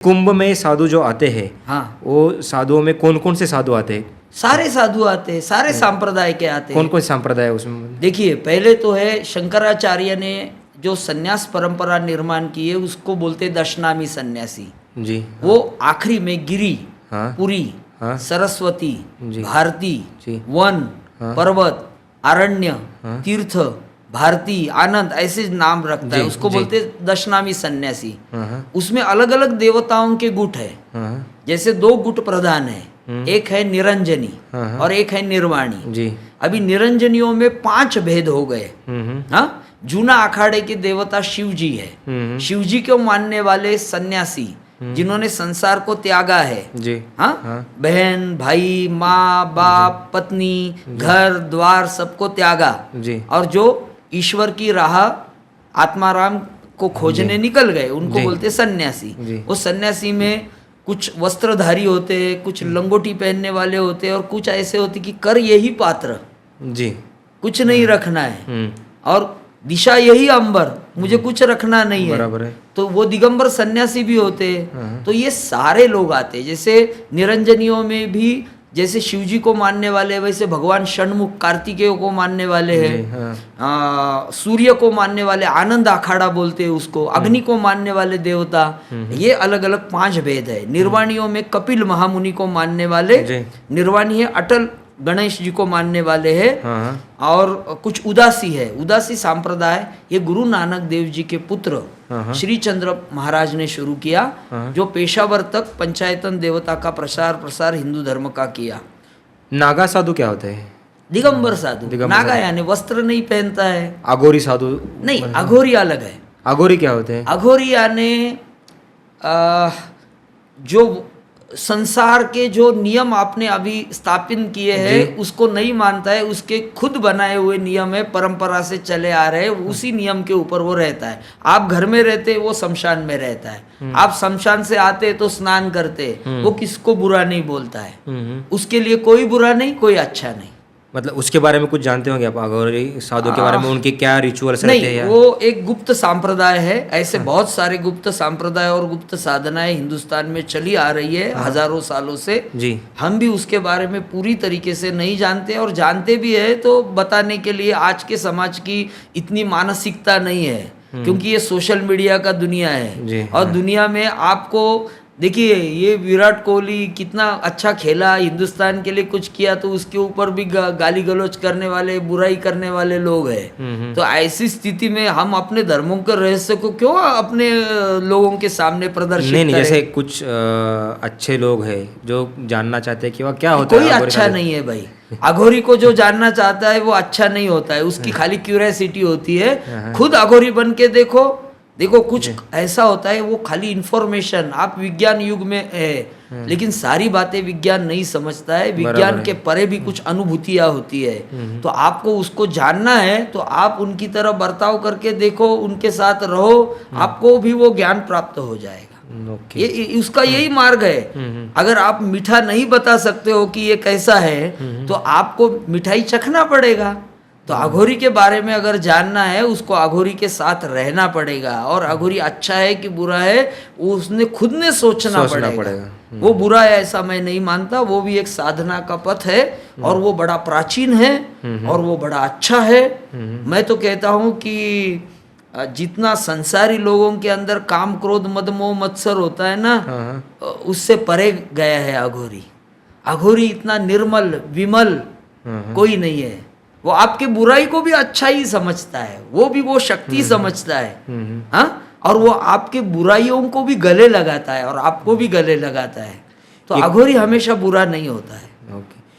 कुंभ में साधु जो आते हैं, हाँ, वो साधुओं में कौन कौन से साधु आते हैं? सारे साधु आते हैं, सारे संप्रदाय के आते कौन हैं। कौन से संप्रदाय है उसमें? देखिए, पहले तो है शंकराचार्य ने जो सन्यास परंपरा निर्माण की है उसको बोलते दशनामी सन्यासी। जी। वो आखिरी में गिरी, हाँ। पुरी, हाँ। सरस्वती, जी। भारती, जी। वन, हाँ। पर्वत, अरण्य, हाँ। तीर्थ, भारती, आनंद, ऐसे नाम रखता है। जी, उसको जी। बोलते दशनामी सन्यासी। हाँ। उसमें अलग अलग देवताओं के गुट है। हाँ। जैसे दो गुट प्रधान है, एक है निरंजनी हाँ। और एक है निर्वाणी। जी। अभी निरंजनियों में 5 भेद हो गए। हम्म। हाँ, जूना अखाड़े के देवता शिव जी है। शिव जी को मानने वाले सन्यासी जिन्होंने संसार को त्यागा है। जी। हाँ, हाँ। बहन, भाई, माँ, बाप, पत्नी, घर द्वार सबको त्यागा जी। और जो ईश्वर की राह आत्माराम को खोजने निकल गए, उनको जी। बोलते सन्यासी। जी। वो सन्यासी में कुछ वस्त्रधारी होते हैं, कुछ लंगोटी पहनने वाले होते हैं और कुछ ऐसे होते कि कर यही पात्र, जी। कुछ नहीं रखना है, और दिशा यही अंबर, मुझे कुछ रखना नहीं है। बराबर है। तो वो दिगंबर सन्यासी भी होते हैं। तो ये सारे लोग आते हैं। जैसे निरंजनियों में भी जैसे शिव जी को मानने वाले, वैसे भगवान षणमुख कार्तिकेय को मानने वाले जी। हैं। हाँ। सूर्य को मानने वाले आनंद अखाड़ा बोलते हैं उसको, अग्नि को मानने वाले देवता। ये अलग अलग 5 भेद है। निर्वाणियों में कपिल महामुनि को मानने वाले जी। निर्वाणी है, अटल गणेश जी को मानने वाले हैं। हाँ। और कुछ उदासी है, उदासी संप्रदाय, ये गुरु नानक देव जी के पुत्र हाँ। श्री चंद्र महाराज ने शुरू किया, जो पेशावर तक पंचायतन देवता का प्रसार हिंदू धर्म का किया। नागा साधु क्या होते हैं? दिगंबर साधु, दिगंबर नागा साधु। यानी वस्त्र नहीं पहनता है। अघोरी साधु नहीं, अघोरी अलग है। अघोरी क्या होते हैं? अघोरी यानी जो संसार के जो नियम आपने अभी स्थापित किए हैं उसको नहीं मानता है, उसके खुद बनाए हुए नियम है, परंपरा से चले आ रहे हैं, उसी नियम के ऊपर वो रहता है। आप घर में रहते, वो शमशान में रहता है। आप शमशान से आते तो स्नान करते, वो किसको बुरा नहीं बोलता है। उसके लिए कोई बुरा नहीं, कोई अच्छा नहीं। मतलब उसके बारे में कुछ जानते होंगे आप, अघोरी साधु के बारे में? उनके क्या रिचुअल्स रहते हैं? नहीं, वो एक गुप्त संप्रदाय है। ऐसे बहुत सारे गुप्त संप्रदाय और गुप्त साधनाएं हिंदुस्तान में चली आ रही है हजारों सालों से। जी। हम भी उसके बारे में पूरी तरीके से नहीं जानते, और जानते भी है तो बताने के लिए आज के समाज की इतनी मानसिकता नहीं है, क्योंकि ये सोशल मीडिया का दुनिया है। और दुनिया में आपको देखिए, ये विराट कोहली कितना अच्छा खेला, हिंदुस्तान के लिए कुछ किया, तो उसके ऊपर भी गाली गलौज करने वाले, बुराई करने वाले लोग हैं। तो ऐसी स्थिति में हम अपने धर्मों के रहस्य को क्यों अपने लोगों के सामने प्रदर्शित नहीं, करें? जैसे कुछ अच्छे लोग हैं जो जानना चाहते हैं कि वह क्या होता है। कोई अच्छा नहीं है भाई। अघोरी को जो जानना चाहता है वो अच्छा नहीं होता है, उसकी खाली क्यूरियोसिटी होती है। खुद अघोरी बन के देखो, कुछ ऐसा होता है, वो खाली इंफॉर्मेशन। आप विज्ञान युग में है, लेकिन सारी बातें विज्ञान नहीं समझता है। विज्ञान के परे भी कुछ अनुभूतियां होती है। तो आपको उसको जानना है तो आप उनकी तरह बर्ताव करके देखो, उनके साथ रहो, आपको भी वो ज्ञान प्राप्त हो जाएगा। ये उसका यही मार्ग है। अगर आप मीठा नहीं बता सकते हो कि ये कैसा है, तो आपको मिठाई चखना पड़ेगा। तो अघोरी के बारे में अगर जानना है, उसको अघोरी के साथ रहना पड़ेगा। और अघोरी अच्छा है कि बुरा है, वो उसने खुद ने सोचना पड़ेगा। वो बुरा है ऐसा मैं नहीं मानता, वो भी एक साधना का पथ है, और वो बड़ा प्राचीन है, और वो बड़ा अच्छा है। मैं तो कहता हूँ कि जितना संसारी लोगों के अंदर काम, क्रोध, मद, मोह, मत्सर होता है ना, उससे परे गया है अघोरी। अघोरी इतना निर्मल, विमल कोई नहीं है। वो आपके बुराई को भी अच्छा ही समझता है, वो भी वो शक्ति समझता है। हाँ, और वो आपके बुराइयों को भी गले लगाता है और आपको भी गले लगाता है। तो अघोरी हमेशा बुरा नहीं होता है।